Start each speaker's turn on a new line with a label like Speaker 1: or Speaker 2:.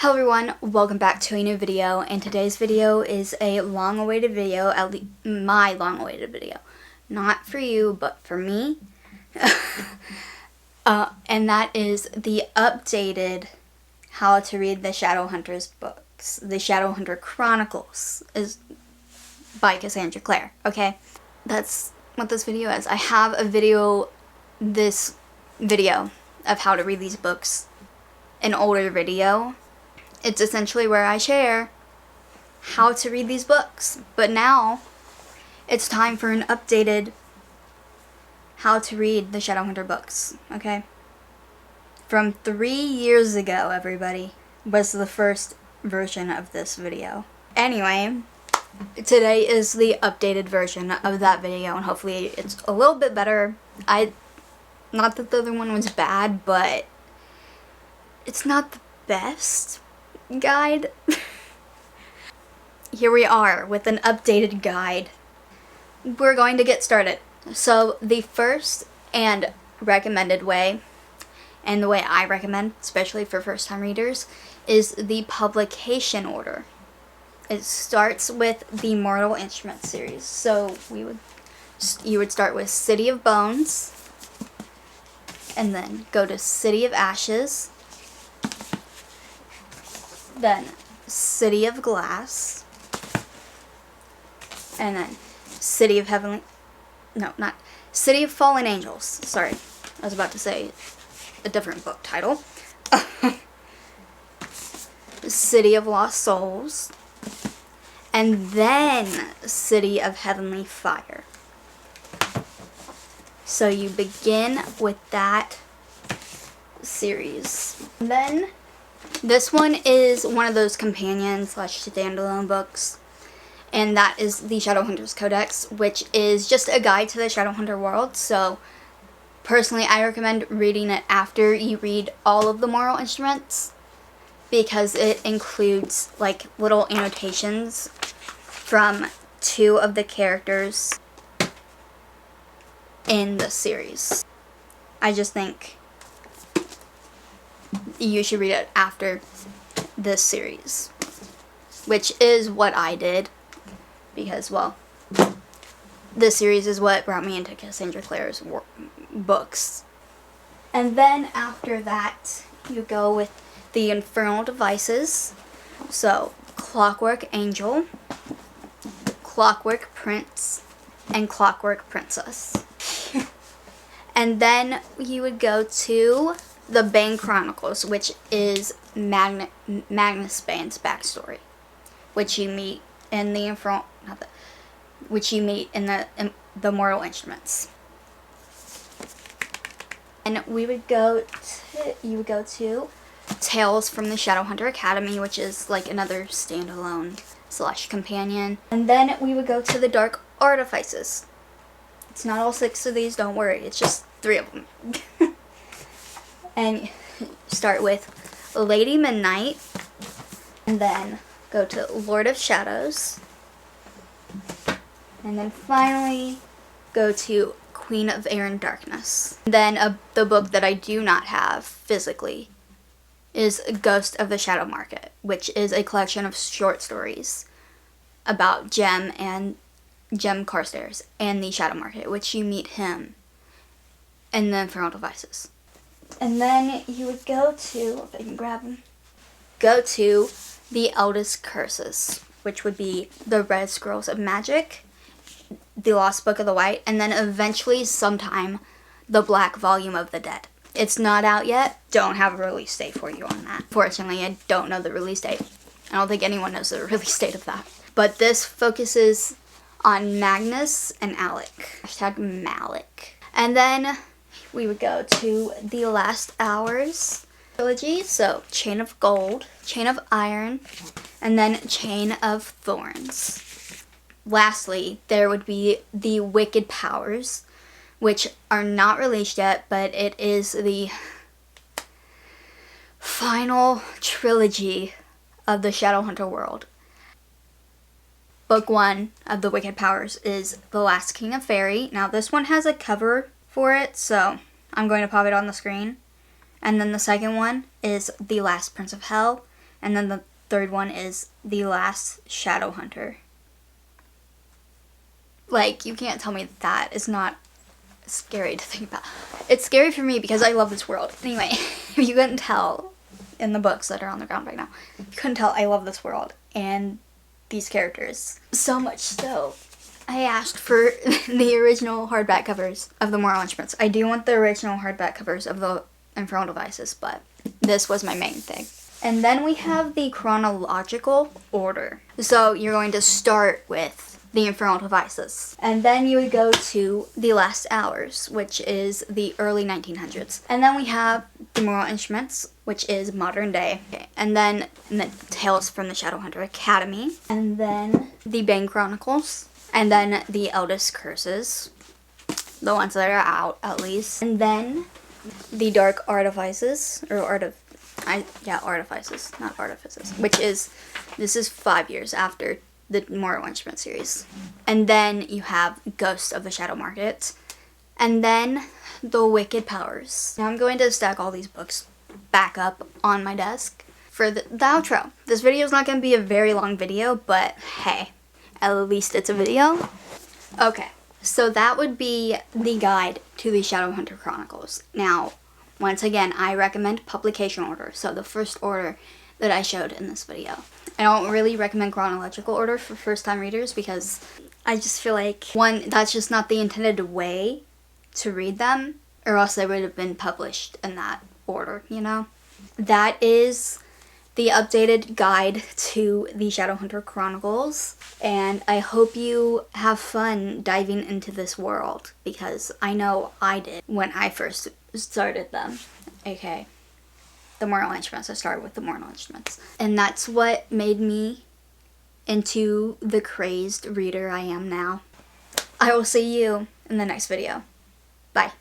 Speaker 1: Hello everyone, welcome back to a new video, and today's video is a long-awaited video, at least my long-awaited video. Not for you, but for me. And that is the updated How to Read the Shadowhunters books. The Shadowhunter Chronicles is by Cassandra Clare, okay? That's what this video is. I have this video of how to read these books, an older video. It's essentially where I share how to read these books. But now, it's time for an updated how to read the Shadowhunter books, okay? From 3 years ago, everybody, was the first version of this video. Anyway, today is the updated version of that video, and hopefully it's a little bit better. Not that the other one was bad, but it's not the best guide. Here we are with an updated guide. We're going to get started. So the first and recommended way, and the way I recommend, especially for first time readers, is the publication order. It starts with the Mortal Instruments series. So you would start with City of Bones, and then go to City of Ashes, then City of Glass, and then City of City of Fallen Angels. Sorry, I was about to say a different book title. City of Lost Souls, and then City of Heavenly Fire. So you begin with that series. And then this one is one of those companion / standalone books, and that is the Shadowhunters Codex, which is just a guide to the Shadowhunter world. So personally, I recommend reading it after you read all of the Mortal Instruments, because it includes like little annotations from 2 of the characters in the series. I just think you should read it after this series, which is what I did, because, well, this series is what brought me into Cassandra Clare's books. And then after that, you go with the Infernal Devices. So Clockwork Angel, Clockwork Prince, and Clockwork Princess. And then you would go to the Bane Chronicles, which is Magnus Bane's backstory, which you meet in the Mortal Instruments. And you would go to Tales from the Shadowhunter Academy, which is like another standalone / companion. And then we would go to the Dark Artifices. It's not all 6 of these, don't worry, it's just 3 of them. And start with Lady Midnight, and then go to Lord of Shadows, and then finally go to Queen of Air and Darkness. Then the book that I do not have physically is Ghost of the Shadow Market, which is a collection of short stories about Jem Carstairs and the Shadow Market, which you meet him in the Infernal Devices. And then you would go to, if I can grab them, go to the Eldest Curses, which would be the Red Scrolls of Magic, the Lost Book of the White, and then eventually sometime the Black Volume of the Dead. It's not out yet. Don't have a release date for you on that. Fortunately, I don't know the release date. I don't think anyone knows the release date of that. But this focuses on Magnus and Alec. #Malik. And then we would go to the Last Hours trilogy. So Chain of Gold, Chain of Iron, and then Chain of Thorns. Lastly, there would be the Wicked Powers, which are not released yet, but it is the final trilogy of the Shadowhunter world. Book 1 of the Wicked Powers is The Last King of Fairy. Now this one has a cover for it, so I'm going to pop it on the screen. And then the second one is The Last Prince of Hell. And then the third one is The Last Shadowhunter. Like, you can't tell me that is not scary to think about. It's scary for me because I love this world. Anyway, if you couldn't tell in the books that are on the ground right now, if you couldn't tell, I love this world and these characters. So much so, I asked for the original hardback covers of the Moral Instruments. I do want the original hardback covers of the Infernal Devices, but this was my main thing. And then we have the chronological order. So you're going to start with the Infernal Devices. And then you would go to The Last Hours, which is the early 1900s. And then we have the Moral Instruments, which is modern day. And then the Tales from the Shadowhunter Academy. And then the Bane Chronicles. And then the Eldest Curses. The ones that are out, at least. And then the Dark Artifices, or Artifices, not Artifices, which is, this is 5 years after the Moral Instrument series. And then you have Ghost of the Shadow Market. And then The Wicked Powers. Now I'm going to stack all these books back up on my desk for the outro. This video is not going to be a very long video, but hey, at least it's a video. Okay, so that would be the guide to the Shadowhunter Chronicles. Now, once again, I recommend publication order, so the first order that I showed in this video. I don't really recommend chronological order for first-time readers because I just feel like, one, that's just not the intended way to read them, or else they would have been published in that order, you know? That is the updated guide to the Shadowhunter Chronicles, and I hope you have fun diving into this world, because I know I did when I first started them. Okay. The Moral Instruments. I started with the Moral Instruments. And that's what made me into the crazed reader I am now. I will see you in the next video. Bye.